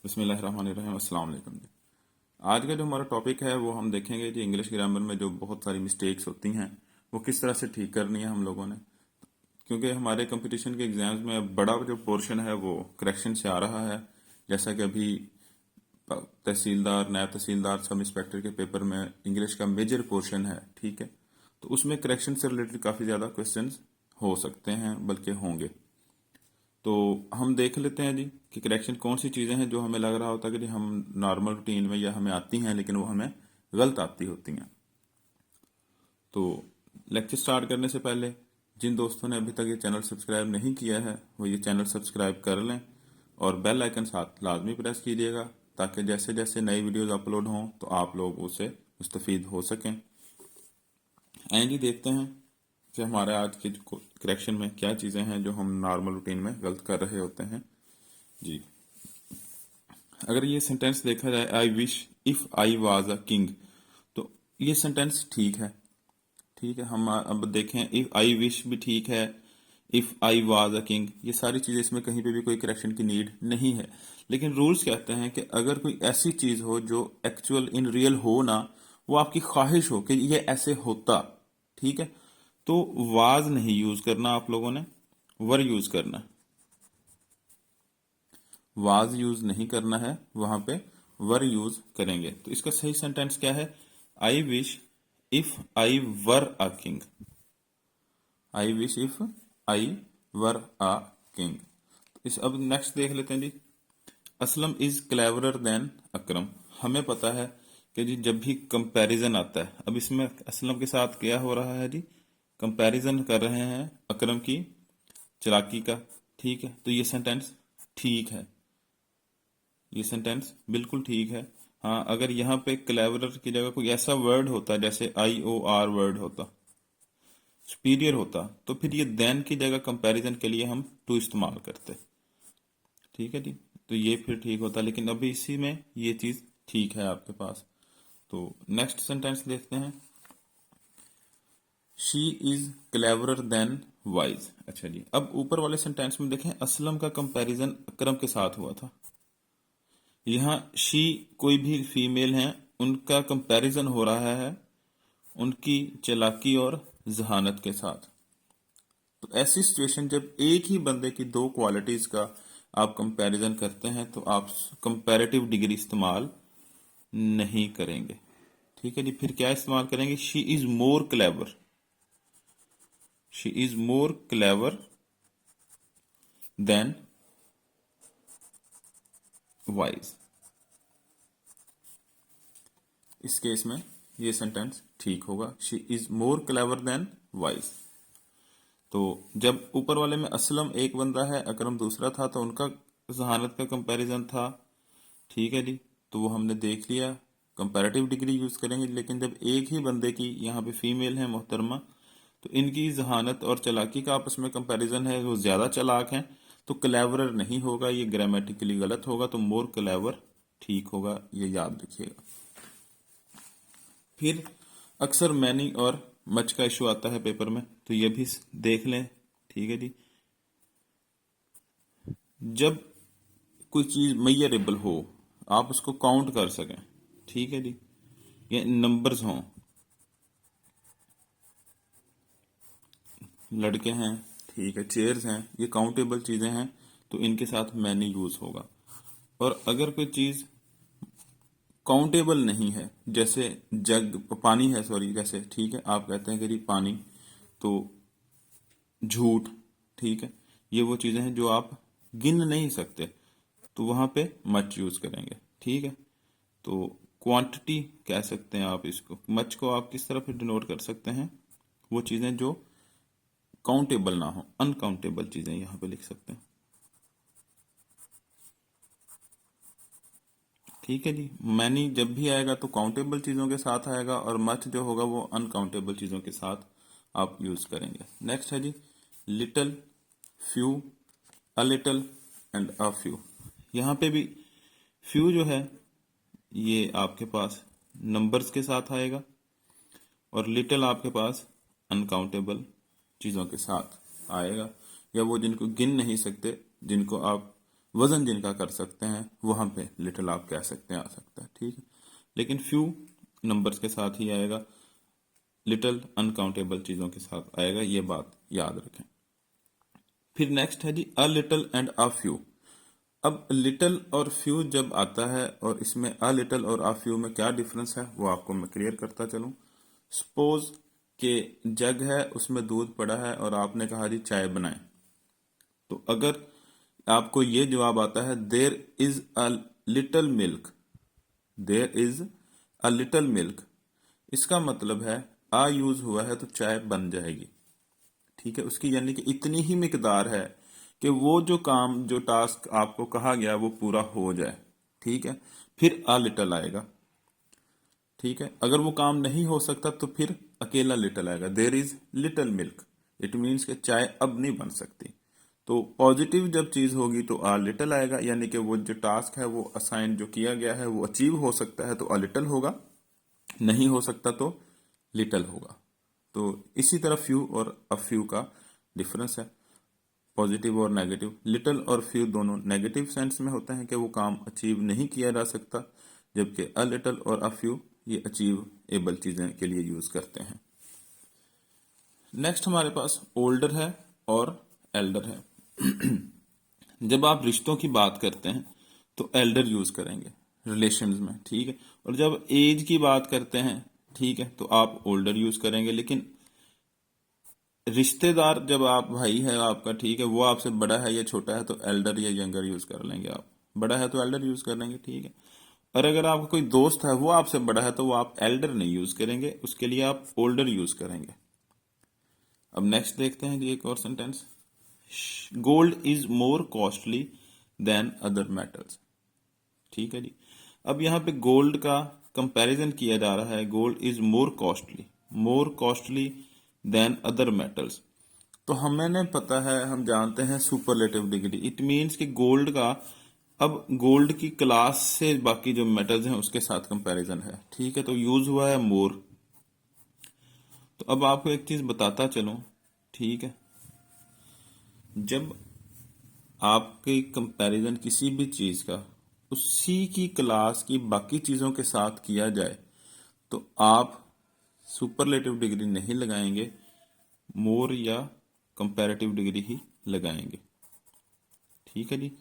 बिस्मिल्लाहिर्रहमानिर्रहीम। अस्सलाम वालेकुम जी। आज का जो हमारा टॉपिक है वो हम देखेंगे कि इंग्लिश ग्रामर में जो बहुत सारी मिस्टेक्स होती हैं वो किस तरह से ठीक करनी है हम लोगों ने, क्योंकि हमारे कंपटीशन के एग्जाम्स में बड़ा जो पोर्शन है वो करेक्शन से आ रहा है। जैसा कि अभी तहसीलदार, नायब तहसीलदार, सब इंस्पेक्टर के पेपर में इंग्लिश का मेजर पोर्शन है, ठीक है। तो उसमें करेक्शन से रिलेटेड काफ़ी ज़्यादा क्वेश्चंस हो सकते हैं, बल्कि होंगे। तो हम देख लेते हैं जी कि करेक्शन कौन सी चीज़ें हैं जो हमें लग रहा होता है कि जी हम नॉर्मल रूटीन में या हमें आती हैं, लेकिन वो हमें गलत आती होती हैं। तो लेक्चर स्टार्ट करने से पहले जिन दोस्तों ने अभी तक ये चैनल सब्सक्राइब नहीं किया है वो ये चैनल सब्सक्राइब कर लें और बेल आइकन साथ लाजमी प्रेस कीजिएगा, ताकि जैसे जैसे नई वीडियोस अपलोड हों तो आप लोग उससे मुस्तफ़ीद हो सकें। आइए जी देखते हैं कि हमारे आज के करेक्शन में क्या चीज़ें हैं जो हम नॉर्मल रूटीन में गलत कर रहे होते हैं जी। अगर ये सेंटेंस देखा जाए, I wish if I was a king, तो ये सेंटेंस ठीक है। ठीक है, हम अब देखें, इफ आई विश भी ठीक है, if I was a king, ये सारी चीजें, इसमें कहीं पे भी कोई करेक्शन की नीड नहीं है। लेकिन रूल्स कहते हैं कि अगर कोई ऐसी चीज हो जो एक्चुअल इन रियल हो ना, वो आपकी ख्वाहिश हो कि ये ऐसे होता, ठीक है, तो वाज नहीं यूज करना आप लोगों ने, वर यूज करना। वाज यूज नहीं करना है, वहां पे वर यूज करेंगे। तो इसका सही सेंटेंस क्या है? I wish if I were a king. I wish if I were a king. इस अब नेक्स्ट देख लेते हैं जी। असलम इज क्लेवरर देन अकरम। हमें पता है कि जी जब भी कंपैरिजन आता है, अब इसमें असलम के साथ क्या हो रहा है जी, कंपैरिजन कर रहे हैं अकरम की चालाकी का, ठीक है। तो ये सेंटेंस ठीक है, ये सेंटेंस बिल्कुल ठीक है। हाँ, अगर यहाँ पे क्लेवरर की जगह कोई ऐसा वर्ड होता जैसे आई ओ आर वर्ड होता, सुपीरियर होता, तो फिर ये देन की जगह कंपैरिजन के लिए हम टू इस्तेमाल करते, ठीक है जी। तो ये फिर ठीक होता, लेकिन अभी इसी में ये चीज ठीक है आपके पास। तो नेक्स्ट सेंटेंस देखते हैं। She is cleverer than wise. अच्छा जी, अब ऊपर वाले सेंटेंस में देखें, असलम का कंपैरिजन अकरम के साथ हुआ था। यहाँ शी कोई भी फीमेल हैं, उनका कंपैरिजन हो रहा है उनकी चालाकी और जहानत के साथ। तो ऐसी सिचुएशन जब एक ही बंदे की दो क्वालिटीज का आप कंपैरिजन करते हैं तो आप कंपैरेटिव डिग्री इस्तेमाल नहीं करेंगे, ठीक है जी। फिर क्या इस्तेमाल करेंगे? She is more clever, she is more clever than wise. इस केस में ये सेंटेंस ठीक होगा, she is more clever than wise. तो जब ऊपर वाले में असलम एक बंदा है, अकरम दूसरा था, तो उनका जहानत का कंपैरिजन था, ठीक है जी। तो वो हमने देख लिया, कंपैरेटिव डिग्री यूज करेंगे। लेकिन जब एक ही बंदे की यहाँ पे फीमेल है मोहतरमा, तो इनकी जहानत और चालाकी का आपस में कंपैरिजन है, वो ज्यादा चालाक हैं, तो क्लेवरर नहीं होगा, ये ग्रामेटिकली गलत होगा। तो मोर क्लेवर ठीक होगा, ये याद रखिएगा। फिर अक्सर मैनी और मच का इशू आता है पेपर में, तो ये भी देख लें, ठीक है जी। जब कोई चीज मेजरेबल हो, आप उसको काउंट कर सकें, ठीक है जी, ये नंबर्स हों, लड़के हैं, ठीक है, चेयर्स हैं, ये काउंटेबल चीजें हैं, तो इनके साथ मैनी यूज होगा। और अगर कोई चीज काउंटेबल नहीं है, जैसे जग पानी है, सॉरी, जैसे, ठीक है, आप कहते हैं कि जी पानी, तो झूठ, ठीक है, ये वो चीजें हैं जो आप गिन नहीं सकते, तो वहां पे मच यूज करेंगे, ठीक है। तो क्वांटिटी कह सकते हैं आप इसको, मच को आप किस तरह फिर डिनोट कर सकते हैं? वो चीजें जो काउंटेबल ना हो, अनकाउंटेबल चीजें यहां पे लिख सकते हैं, ठीक है जी। मैनी जब भी आएगा तो काउंटेबल चीजों के साथ आएगा, और मच जो होगा वो अनकाउंटेबल चीजों के साथ आप यूज करेंगे। नेक्स्ट है जी, little, few, a little and a few. यहाँ पे भी फ्यू जो है ये आपके पास नंबर्स के साथ आएगा, और लिटिल आपके पास अनकाउंटेबल चीजों के साथ आएगा, या वो जिनको गिन नहीं सकते, जिनको आप वजन जिनका कर सकते हैं वहां पे लिटिल आप कह सकते हैं, आ सकता है, ठीक है। लेकिन फ्यू नंबर्स के साथ ही आएगा, लिटिल अनकाउंटेबल चीजों के साथ आएगा, ये बात याद रखें। फिर नेक्स्ट है जी a little and a few. अब लिटिल और फ्यू जब आता है, और इसमें अ लिटिल और अ फ्यू में क्या डिफरेंस है वो आपको मैं क्लियर करता चलूं। सपोज के जग है, उसमें दूध पड़ा है और आपने कहा जी चाय बनाएं, तो अगर आपको ये जवाब आता है there is a little milk, there is a little milk, इसका मतलब है आ यूज हुआ है तो चाय बन जाएगी, ठीक है। उसकी यानी कि इतनी ही मिकदार है कि वो जो काम, जो टास्क आपको कहा गया वो पूरा हो जाए, ठीक है। फिर आ लिटिल आएगा, ठीक है। अगर वो काम नहीं हो सकता तो फिर अकेला लिटिल आएगा, there is little milk, it means कि चाय अब नहीं बन सकती। तो पॉजिटिव जब चीज होगी तो आ लिटिल आएगा, यानी कि वो जो टास्क है वो असाइन जो किया गया है वो अचीव हो सकता है तो आ लिटिल होगा, नहीं हो सकता तो लिटिल होगा। तो इसी तरह फ्यू और अ फ्यू का डिफरेंस है, पॉजिटिव और नेगेटिव। लिटिल और फ्यू दोनों नेगेटिव सेंस में होते हैं कि वो काम अचीव नहीं किया जा सकता, जबकि अ लिटिल और अ फ्यू ये अचीव एबल चीजें के लिए यूज करते हैं। नेक्स्ट हमारे पास ओल्डर है और एल्डर है। जब आप रिश्तों की बात करते हैं तो एल्डर यूज करेंगे रिलेशंस में, ठीक है। और जब एज की बात करते हैं, ठीक है, तो आप ओल्डर यूज करेंगे। लेकिन रिश्तेदार, जब आप भाई है आपका, ठीक है, वो आपसे बड़ा है या छोटा है तो एल्डर या यंगर यूज कर लेंगे आप। बड़ा है तो एल्डर यूज कर लेंगे, ठीक है। और अगर आपका कोई दोस्त है वो आपसे बड़ा है तो वो आप एल्डर नहीं यूज करेंगे, उसके लिए आप ओल्डर यूज करेंगे। अब नेक्स्ट देखते हैं जी एक और sentence, gold is more costly than other metals, ठीक है जी। अब यहाँ पे गोल्ड का कंपैरिजन किया जा रहा है, gold is more costly than other metals. तो हमें पता है, हम जानते हैं सुपरलेटिव डिग्री, इट मीन्स कि गोल्ड का अब गोल्ड की क्लास से बाकी जो मेटल्स हैं उसके साथ कंपैरिजन है, ठीक है। तो यूज हुआ है मोर। तो अब आपको एक चीज बताता चलूं, ठीक है, जब आपके कंपैरिजन किसी भी चीज का उसी की क्लास की बाकी चीजों के साथ किया जाए तो आप सुपरलेटिव डिग्री नहीं लगाएंगे, मोर या कंपैरेटिव डिग्री ही लगाएंगे, ठीक है जी।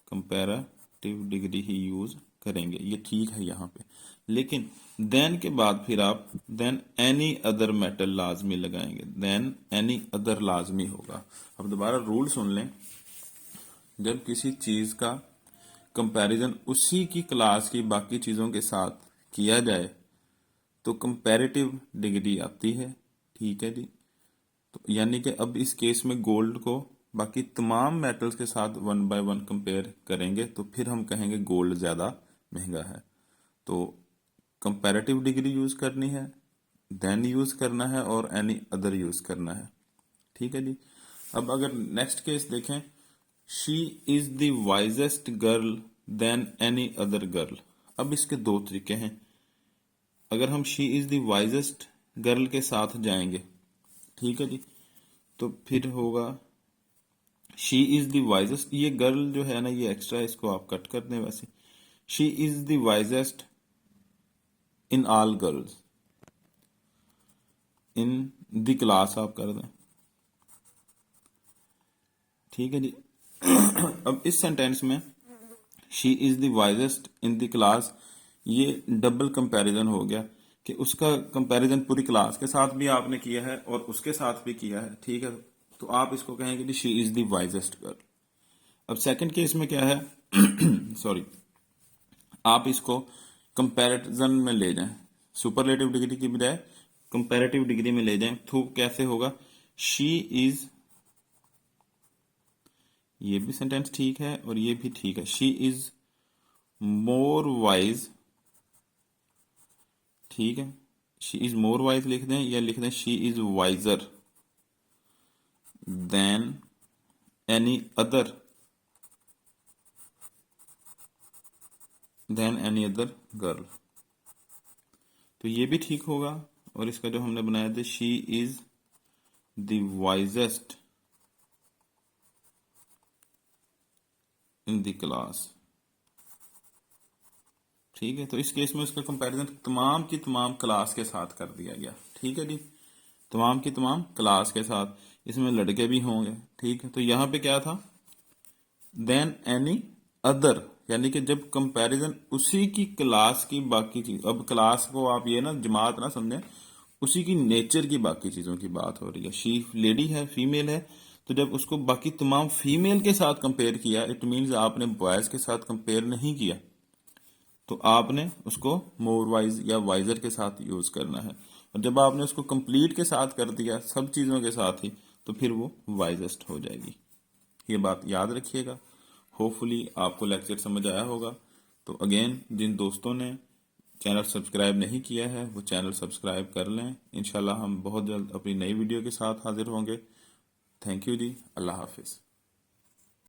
कंपैरेटिव डिग्री ही यूज करेंगे, ये ठीक है यहाँ पे। लेकिन देन के बाद फिर आप देन एनी अदर मेटल लाजमी लगाएंगे, देन एनी अदर लाजमी होगा। अब दोबारा रूल सुन लें, जब किसी चीज का कंपैरिजन उसी की क्लास की बाकी चीजों के साथ किया जाए तो कंपैरेटिव डिग्री आती है, ठीक है जी। तो यानी कि अब इस केस में गोल्ड को बाकी तमाम मेटल्स के साथ वन बाय वन कंपेयर करेंगे तो फिर हम कहेंगे गोल्ड ज़्यादा महंगा है। तो कंपैरेटिव डिग्री यूज़ करनी है, देन यूज़ करना है और एनी अदर यूज़ करना है, ठीक है जी। अब अगर नेक्स्ट केस देखें, she is the wisest girl than any other girl. अब इसके दो तरीके हैं। अगर हम she is the wisest girl के साथ जाएंगे, ठीक है जी, तो फिर होगा शी इज द वाइजेस्ट, ये गर्ल जो है ना ये एक्स्ट्रा, इसको आप कट कर दें। वैसे she is the wisest in all girls, in the class आप कर दें, ठीक है जी। अब इस सेंटेंस में she is the wisest in the class, ये डबल कंपैरिजन हो गया कि उसका कंपैरिजन पूरी क्लास के साथ भी आपने किया है और उसके साथ भी किया है, ठीक है। तो आप इसको कहेंगे कि she is the wisest girl. अब सेकंड केस में क्या है, सॉरी, आप इसको कंपैरिजन में ले जाएं, सुपरलेटिव डिग्री की बजाय कंपैरेटिव डिग्री में ले जाएं तो कैसे होगा, शी इज, ये भी सेंटेंस ठीक है और ये भी ठीक है, शी इज मोर वाइज, ठीक है। शी इज मोर वाइज लिख दें या लिख दें she is wiser than any other, than any other girl, तो ये भी ठीक होगा। और इसका जो हमने बनाया था she is the wisest in the class. ठीक है, तो इस केस में उसका कंपैरिजन तमाम की तमाम क्लास के साथ कर दिया गया। ठीक है जी, तमाम की तमाम क्लास के साथ, इसमें लड़के भी होंगे। ठीक है, तो यहाँ पे क्या था, देन एनी अदर, यानी कि जब कंपैरिजन उसी की क्लास की बाकी चीज, अब क्लास को आप ये ना जमात ना समझें, उसी की नेचर की बाकी चीजों की बात हो रही है। शी लेडी है, फीमेल है, तो जब उसको बाकी तमाम फीमेल के साथ कंपेयर किया, इट मीन्स आपने बॉयज के साथ कंपेयर नहीं किया, तो आपने उसको मोर वाइज या वाइजर के साथ यूज करना है। और जब आपने उसको कंप्लीट के साथ कर दिया, सब चीजों के साथ ही, तो फिर वो वाइजेस्ट हो जाएगी। ये बात याद रखिएगा। होपफुली आपको लेक्चर समझ आया होगा। तो अगेन, जिन दोस्तों ने चैनल सब्सक्राइब नहीं किया है वो चैनल सब्सक्राइब कर लें। इंशाल्लाह हम बहुत जल्द अपनी नई वीडियो के साथ हाजिर होंगे। थैंक यू जी, अल्लाह हाफिज़।